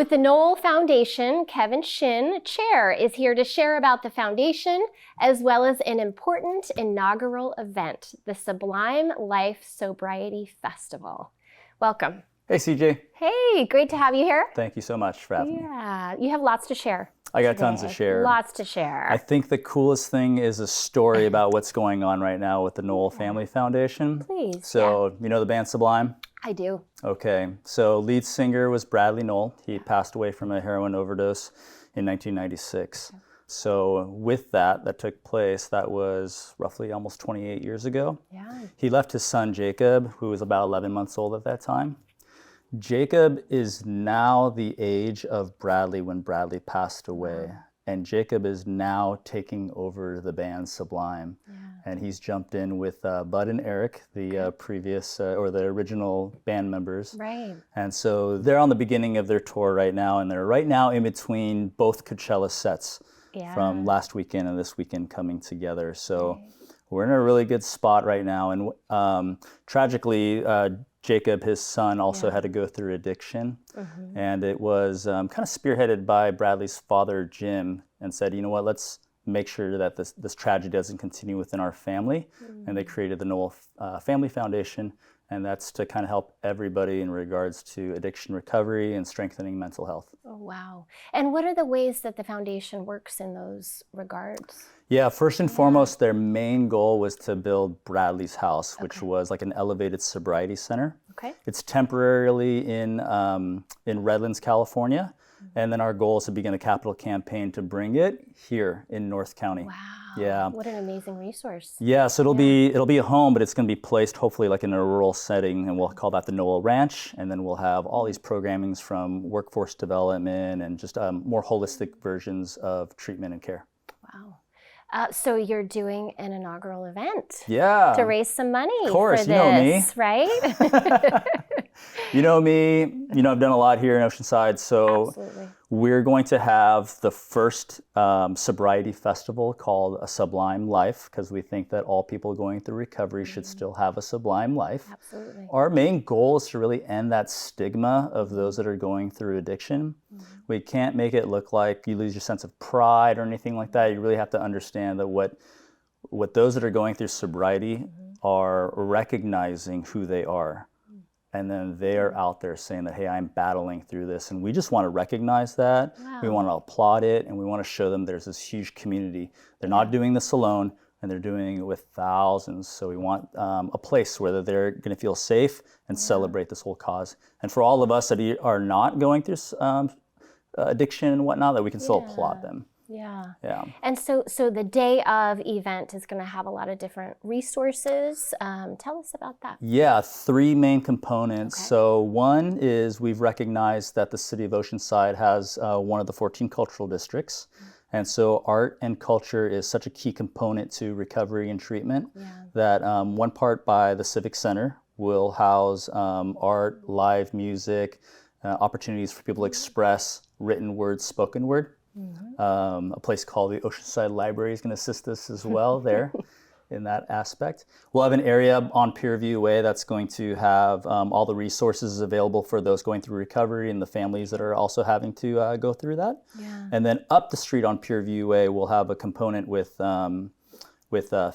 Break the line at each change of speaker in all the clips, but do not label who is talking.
With the Nowell Foundation, Kevin Shin, Chair, is here to share about the foundation as well as an important inaugural event, the Sublime Life Sobriety Festival. Welcome.
Hey, CJ.
Hey, great to have you here.
Thank you so much for having me.
Yeah, you have lots to share.
I got tons to share.
Lots to share.
I think the coolest thing is a story about what's going on right now with the Nowell Family Foundation.
Please.
So, you know the band Sublime?
I do.
Okay, so lead singer was Bradley Nowell. He passed away from a heroin overdose in 1996. So with that took place, that was roughly almost 28 years ago.
Yeah.
He left his son Jacob, who was about 11 months old at that time. Jacob is now the age of Bradley when Bradley passed away.
Wow.
And Jacob is now taking over the band Sublime.
Yeah.
And he's jumped in with Bud and Eric, the previous or the original band members.
Right.
And so they're on the beginning of their tour right now, and they're right now in between both Coachella sets from last weekend and this weekend coming together. So we're in a really good spot right now. And tragically, Jacob, his son, also had to go through addiction. Mm-hmm. And it was kind of spearheaded by Bradley's father, Jim, and said, you know what, let's make sure that this tragedy doesn't continue within our family. Mm-hmm. And they created the Nowell Family Foundation, and that's to kind of help everybody in regards to addiction recovery and strengthening mental health.
Oh, wow. And what are the ways that the foundation works in those regards?
Yeah, first and foremost, their main goal was to build Bradley's house, which was like an elevated sobriety center.
Okay.
It's temporarily in Redlands, California. And then our goal is to begin a capital campaign to bring it here in North County.
Wow.
Yeah.
What an amazing resource.
Yeah, so it'll be a home, but it's going to be placed hopefully like in a rural setting, and we'll call that the Nowell Ranch. And then we'll have all these programmings from workforce development and just more holistic versions of treatment and care.
Wow. So you're doing an inaugural event.
Yeah.
To raise some money.
Of course,
for
you know me.
this, right?
You know me, I've done a lot here in Oceanside, so
Absolutely.
We're going to have the first sobriety festival called A Sublime Life, because we think that all people going through recovery should still have a sublime life.
Absolutely.
Our main goal is to really end that stigma of those that are going through addiction. Mm-hmm. We can't make it look like you lose your sense of pride or anything like that. You really have to understand that what those that are going through sobriety are recognizing who they are. And then they're out there saying that, hey, I'm battling through this. And we just want to recognize that. Wow. We want to applaud it. And we want to show them there's this huge community. They're not doing this alone, and they're doing it with thousands. So we want a place where they're going to feel safe and celebrate this whole cause. And for all of us that are not going through addiction and whatnot, that we can still applaud them.
Yeah.
Yeah.
And so the day of event is going to have a lot of different resources. Tell us about that.
Yeah, 3 main components.
Okay.
So one is we've recognized that the City of Oceanside has one of the 14 cultural districts. And so art and culture is such a key component to recovery and treatment that one part by the Civic Center will house art, live music, opportunities for people to express written word, spoken word. Mm-hmm. A place called the Oceanside Library is going to assist us as well there in that aspect. We'll have an area on Pierview Way that's going to have all the resources available for those going through recovery and the families that are also having to go through that. Yeah. And then up the street on Pierview Way, we'll have a component with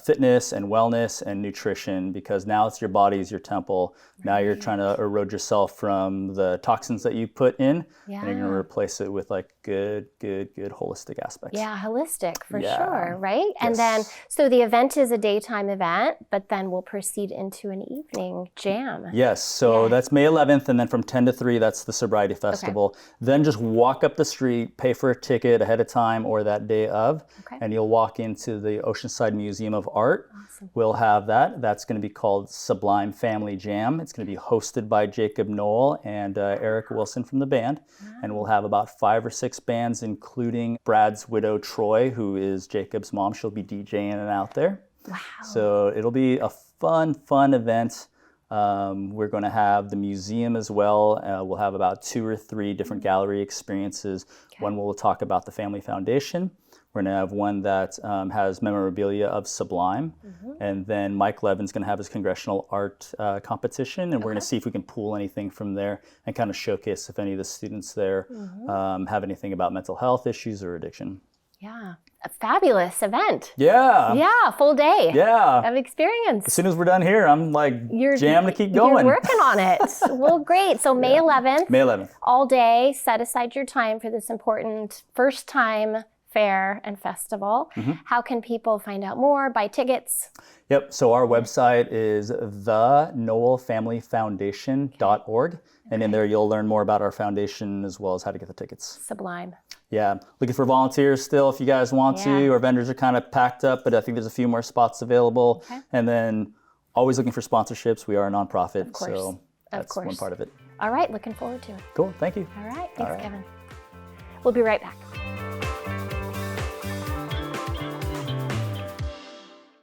fitness and wellness and nutrition, because now it's your body is your temple. Right. Now you're trying to erode yourself from the toxins that you put in, and you're going to replace it with like good holistic aspects.
Yeah, holistic for sure, right? Yes. And then, so the event is a daytime event, but then we'll proceed into an evening jam.
Yes, so that's May 11th, and then from 10 to 3, that's the Sobriety Festival. Okay. Then just walk up the street, pay for a ticket ahead of time or that day of, and you'll walk into the Oceanside Museum of Art. Awesome. We'll have that. That's going to be called Sublime Family Jam. It's going to be hosted by Jacob Nowell and Eric Wilson from the band. Wow. And we'll have about 5 or 6 bands, including Brad's widow, Troy, who is Jacob's mom. She'll be DJing and out there. Wow. So it'll be a fun event. We're going to have the museum as well. We'll have about 2 or 3 different gallery experiences. Okay. One will talk about the Family Foundation. We're going to have one that has memorabilia of Sublime. And then Mike Levin's going to have his congressional art competition. And we're going to see if we can pull anything from there and kind of showcase if any of the students there have anything about mental health issues or addiction.
Yeah, a fabulous event.
Yeah.
Yeah, full day
Yeah.
of experience.
As soon as we're done here, I'm like jammed to keep going.
You're working on it. Well, great. So May 11th.
May 11th.
All day, set aside your time for this important first time fair and festival. How can people find out more, buy tickets?
Yep. So our website is thenowellfamilyfoundation.org. And in there, you'll learn more about our foundation as well as how to get the tickets.
Sublime.
Yeah. Looking for volunteers still if you guys want to. Our vendors are kind of packed up, but I think there's a few more spots available. And then always looking for sponsorships. We are a nonprofit. So that's one part of it.
All right. Looking forward to it.
Cool. Thank you.
All right. Thanks, Kevin. We'll be right back.